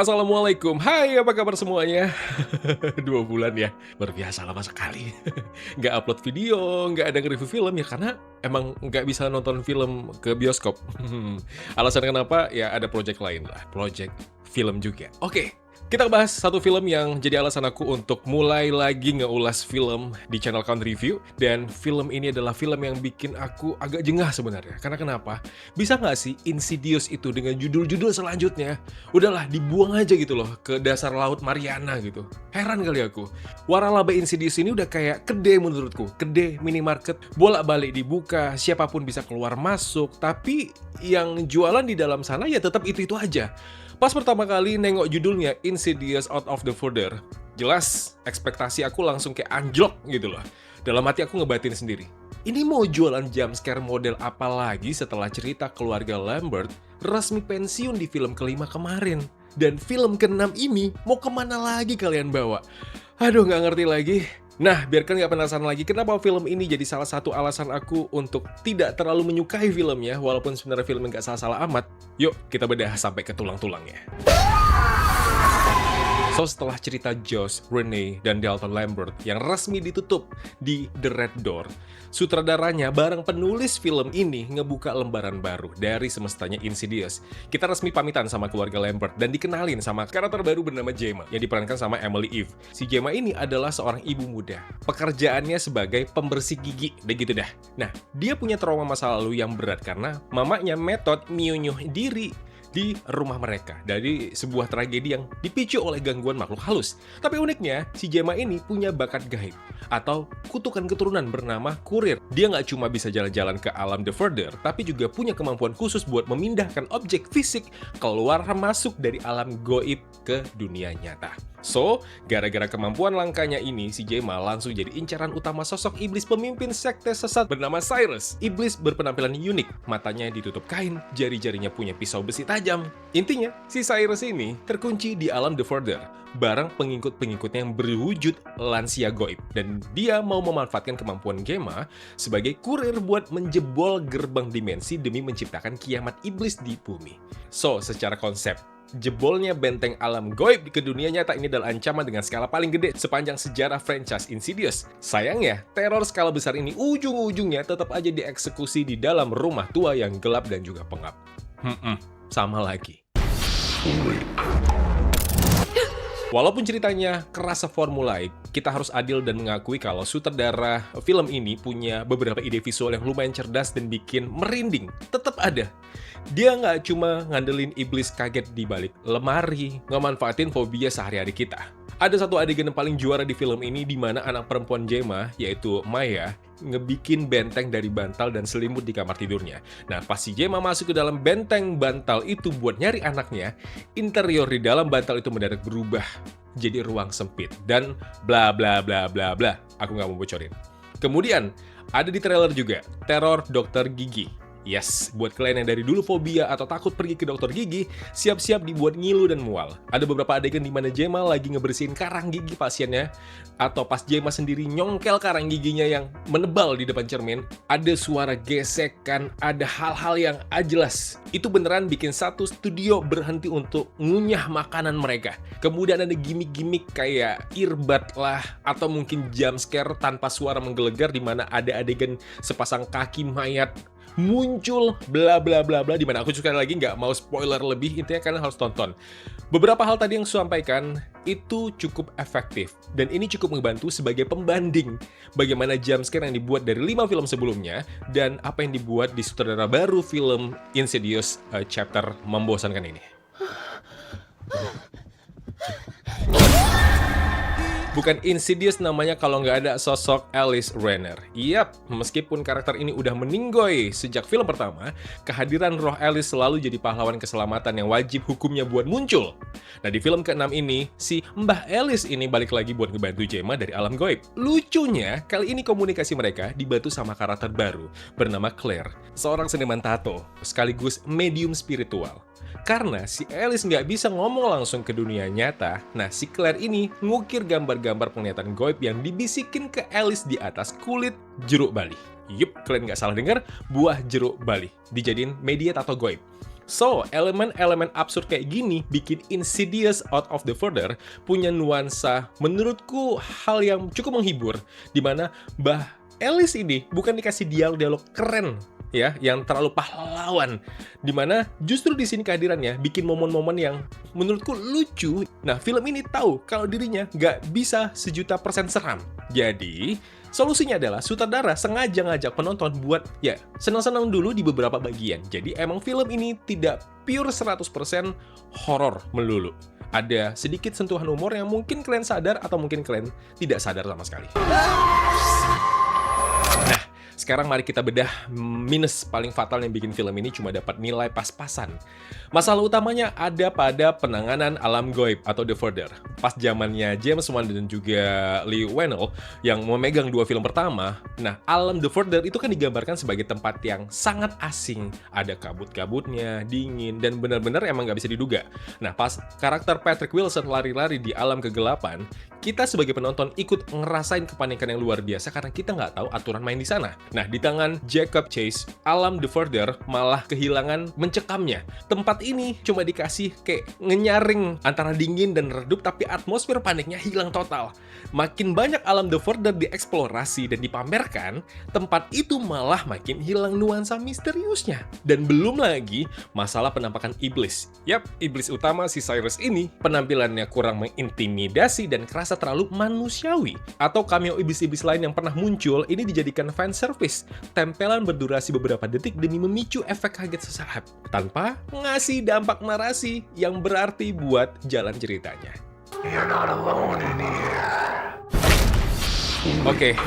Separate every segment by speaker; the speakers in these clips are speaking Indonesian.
Speaker 1: Assalamualaikum, hai apa kabar semuanya? 2 bulan ya, luar biasa lama sekali. Nggak upload video, nggak ada nge-review film ya karena emang nggak bisa nonton film ke bioskop. Alasan kenapa? Ya ada project lain lah, project film juga. Oke, kita bahas satu film yang jadi alasan aku untuk mulai lagi ngeulas film di channel Count Review. Dan film ini adalah film yang bikin aku agak jengah sebenarnya. Karena kenapa? Bisa nggak sih Insidious itu dengan judul-judul selanjutnya udahlah dibuang aja gitu loh ke dasar laut Mariana gitu. Heran kali aku. Waralaba Insidious ini udah kayak kedai menurutku. Kedai minimarket, bolak-balik dibuka, siapapun bisa keluar masuk, tapi yang jualan di dalam sana ya tetap itu-itu aja. Pas pertama kali nengok judulnya Insidious Out of the Further, jelas ekspektasi aku langsung kayak anjlok gitu loh. Dalam hati aku ngebatin sendiri. Ini mau jualan jumpscare model apa lagi setelah cerita keluarga Lambert resmi pensiun di film kelima kemarin. Dan film keenam ini mau kemana lagi kalian bawa? Aduh nggak ngerti lagi. Nah, biarkan nggak penasaran lagi kenapa film ini jadi salah satu alasan aku untuk tidak terlalu menyukai filmnya, walaupun sebenarnya filmnya nggak salah-salah amat. Yuk, kita bedah sampai ke tulang-tulangnya. So, setelah cerita Josh, Renee, dan Dalton Lambert yang resmi ditutup di The Red Door, sutradaranya bareng penulis film ini ngebuka lembaran baru dari semestanya Insidious. Kita resmi pamitan sama keluarga Lambert dan dikenalin sama karakter baru bernama Gemma yang diperankan sama Emily Eve. Si Gemma ini adalah seorang ibu muda. Pekerjaannya sebagai pembersih gigi, begitu dah. Nah, dia punya trauma masa lalu yang berat karena mamanya metode nyunyuh diri di rumah mereka dari sebuah tragedi yang dipicu oleh gangguan makhluk halus. Tapi uniknya, si Gemma ini punya bakat gaib atau kutukan keturunan bernama kurir. Dia nggak cuma bisa jalan-jalan ke alam The Further, tapi juga punya kemampuan khusus buat memindahkan objek fisik keluar masuk dari alam goib ke dunia nyata. So, gara-gara kemampuan langkanya ini, si Gemma langsung jadi incaran utama sosok iblis pemimpin sekte sesat bernama Cyrus. Iblis berpenampilan unik, matanya ditutup kain, jari-jarinya punya pisau besi tajam. Intinya, si Cyrus ini terkunci di alam The Further, bareng pengikut-pengikutnya yang berwujud lansia goib. Dan dia mau memanfaatkan kemampuan Gemma sebagai kurir buat menjebol gerbang dimensi demi menciptakan kiamat iblis di bumi. So, secara konsep, jebolnya benteng alam goib ke dunia nyata ini adalah ancaman dengan skala paling gede sepanjang sejarah franchise Insidious. Sayangnya, teror skala besar ini ujung-ujungnya tetap aja dieksekusi di dalam rumah tua yang gelap dan juga pengap. Sama lagi. Walaupun ceritanya kerasa formulaik, kita harus adil dan mengakui kalau sutradara film ini punya beberapa ide visual yang lumayan cerdas dan bikin merinding. Tetap ada. Dia nggak cuma ngandelin iblis kaget di balik lemari, ngemanfaatin fobia sehari-hari kita. Ada satu adegan yang paling juara di film ini di mana anak perempuan Gemma, yaitu Maya, ngebikin benteng dari bantal dan selimut di kamar tidurnya. Nah, pas si Gemma masuk ke dalam benteng bantal itu buat nyari anaknya, interior di dalam bantal itu mendadak berubah jadi ruang sempit dan bla bla bla bla bla. Aku nggak mau bocorin. Kemudian, ada di trailer juga, teror dokter gigi. Yes, buat kalian yang dari dulu fobia atau takut pergi ke dokter gigi, siap-siap dibuat ngilu dan mual. Ada beberapa adegan di mana Gemma lagi ngebersihin karang gigi pasiennya, atau pas Gemma sendiri nyongkel karang giginya yang menebal di depan cermin, ada suara gesekan, ada hal-hal yang jelas. Itu beneran bikin satu studio berhenti untuk ngunyah makanan mereka. Kemudian ada gimmick-gimmick kayak earbud lah, atau mungkin jumpscare tanpa suara menggelegar di mana ada adegan sepasang kaki mayat muncul bla bla bla bla, di mana aku sekali lagi nggak mau spoiler lebih, intinya kalian harus tonton. Beberapa hal tadi yang saya sampaikan itu cukup efektif dan ini cukup membantu sebagai pembanding bagaimana jumpscare yang dibuat dari 5 film sebelumnya dan apa yang dibuat di sutradara baru film Insidious chapter membosankan ini. Bukan Insidious namanya kalau nggak ada sosok Alice Renner. Yap, meskipun karakter ini udah meninggoy sejak film pertama, kehadiran roh Alice selalu jadi pahlawan keselamatan yang wajib hukumnya buat muncul. Nah, di film ke-6 ini, si Mbah Alice ini balik lagi buat ngebantu Gemma dari alam goib. Lucunya, kali ini komunikasi mereka dibantu sama karakter baru bernama Claire, seorang seniman tato, sekaligus medium spiritual. Karena si Alice nggak bisa ngomong langsung ke dunia nyata, nah si Claire ini ngukir gambar-gambar penglihatan goib yang dibisikin ke Alice di atas kulit jeruk bali. Yup, kalian nggak salah dengar, buah jeruk bali dijadiin media tato goib. So, elemen-elemen absurd kayak gini bikin Insidious Out of the Further punya nuansa menurutku hal yang cukup menghibur, dimana Mbah Alice ini bukan dikasih dialog-dialog keren ya, yang terlalu pahlawan, dimana justru di sini kehadirannya bikin momen-momen yang menurutku lucu. Nah, film ini tahu kalau dirinya nggak bisa 1.000.000% seram. Jadi, solusinya adalah sutradara sengaja ngajak penonton buat ya senang-senang dulu di beberapa bagian. Jadi emang film ini tidak pure 100% horor melulu. Ada sedikit sentuhan humor yang mungkin kalian sadar atau mungkin kalian tidak sadar sama sekali. Nah, sekarang mari kita bedah minus paling fatal yang bikin film ini cuma dapat nilai pas-pasan. Masalah utamanya ada pada penanganan alam goib atau The Further. Pas zamannya James Wan dan juga Lee Whannell yang memegang dua film pertama, nah alam The Further itu kan digambarkan sebagai tempat yang sangat asing. Ada kabut-kabutnya, dingin, dan benar-benar emang nggak bisa diduga. Nah pas karakter Patrick Wilson lari-lari di alam kegelapan, kita sebagai penonton ikut ngerasain kepanikan yang luar biasa karena kita nggak tahu aturan main di sana. Nah, di tangan Jacob Chase, alam The Further malah kehilangan mencekamnya. Tempat ini cuma dikasih kayak ngenyaring antara dingin dan redup, tapi atmosfer paniknya hilang total. Makin banyak alam The Further dieksplorasi dan dipamerkan, tempat itu malah makin hilang nuansa misteriusnya. Dan belum lagi masalah penampakan iblis. Yap, iblis utama si Cyrus ini penampilannya kurang mengintimidasi dan kerasa terlalu manusiawi. Atau cameo iblis-iblis lain yang pernah muncul ini dijadikan fan service, tempelan berdurasi beberapa detik demi memicu efek kaget sesaat, tanpa ngasih dampak narasi yang berarti buat jalan ceritanya. Oke,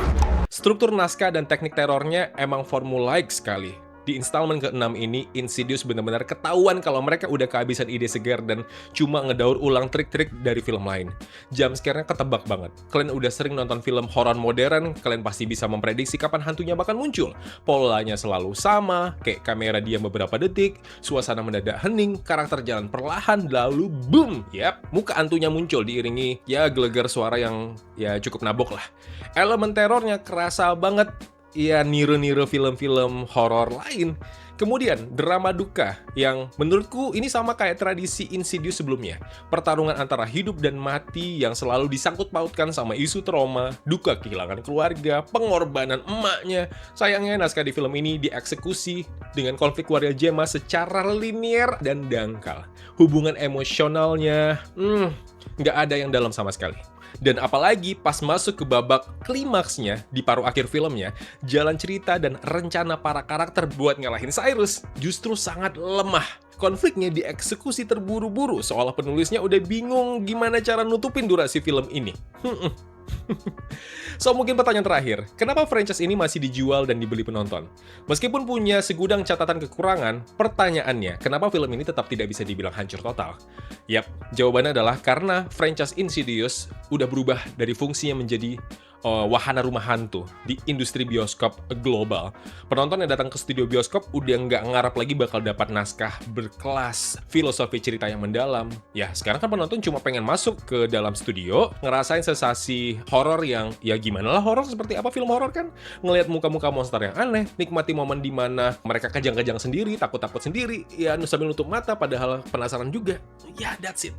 Speaker 1: struktur naskah dan teknik terornya emang formulaik sekali. Di installment ke-6 ini, Insidious benar-benar ketahuan kalau mereka udah kehabisan ide segar dan cuma ngedaur ulang trik-trik dari film lain. Jumpscare-nya ketebak banget. Kalian udah sering nonton film horor modern, kalian pasti bisa memprediksi kapan hantunya bakal muncul. Polanya selalu sama, kayak kamera diam beberapa detik, suasana mendadak hening, karakter jalan perlahan, lalu boom! Yap, muka hantunya muncul diiringi ya gelegar suara yang ya cukup nabok lah. Elemen terornya kerasa banget. Ya, niru-niru film-film horor lain. Kemudian, drama duka yang menurutku ini sama kayak tradisi Insidious sebelumnya. Pertarungan antara hidup dan mati yang selalu disangkut pautkan sama isu trauma, duka kehilangan keluarga, pengorbanan emaknya. Sayangnya naskah di film ini dieksekusi dengan konflik keluarga Gemma secara linier dan dangkal. Hubungan emosionalnya, nggak ada yang dalam sama sekali. Dan apalagi pas masuk ke babak klimaksnya di paruh akhir filmnya, jalan cerita dan rencana para karakter buat ngalahin Cyrus justru sangat lemah. Konfliknya dieksekusi terburu-buru, seolah penulisnya udah bingung gimana cara nutupin durasi film ini. So, mungkin pertanyaan terakhir, kenapa franchise ini masih dijual dan dibeli penonton? Meskipun punya segudang catatan kekurangan, pertanyaannya, kenapa film ini tetap tidak bisa dibilang hancur total? Yap, jawabannya adalah karena franchise Insidious udah berubah dari fungsinya menjadi wahana rumah hantu di industri bioskop global. Penonton yang datang ke studio bioskop udah nggak ngarap lagi bakal dapat naskah berkelas, filosofi cerita yang mendalam. Ya, sekarang kan penonton cuma pengen masuk ke dalam studio, ngerasain sensasi horor yang, ya gimana lah horor, seperti apa film horor kan? Ngelihat muka-muka monster yang aneh, nikmati momen dimana mereka kejang-kejang sendiri, takut-takut sendiri, ya sambil nutup mata padahal penasaran juga. Ya, that's it.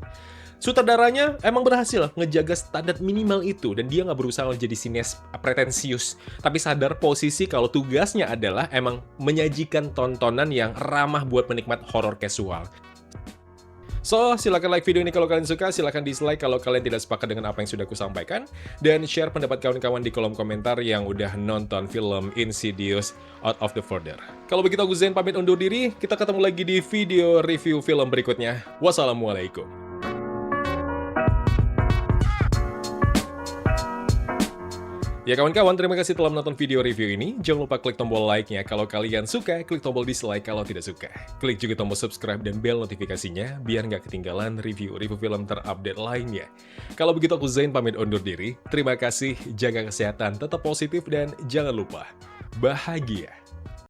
Speaker 1: Sutradaranya emang berhasil ngejaga standar minimal itu dan dia nggak berusaha jadi sinias pretensius, tapi sadar posisi kalau tugasnya adalah emang menyajikan tontonan yang ramah buat penikmat horor casual. So, silahkan like video ini kalau kalian suka, silahkan dislike kalau kalian tidak sepakat dengan apa yang sudah aku sampaikan, dan share pendapat kawan-kawan di kolom komentar yang udah nonton film Insidious Out of the Further. Kalau begitu aku Zen pamit undur diri, kita ketemu lagi di video review film berikutnya. Wassalamualaikum. Ya kawan-kawan, terima kasih telah menonton video review ini. Jangan lupa klik tombol like-nya kalau kalian suka, klik tombol dislike kalau tidak suka. Klik juga tombol subscribe dan bell notifikasinya, biar nggak ketinggalan review-review film terupdate lainnya. Kalau begitu aku Zain pamit undur diri. Terima kasih, jaga kesehatan, tetap positif, dan jangan lupa, bahagia.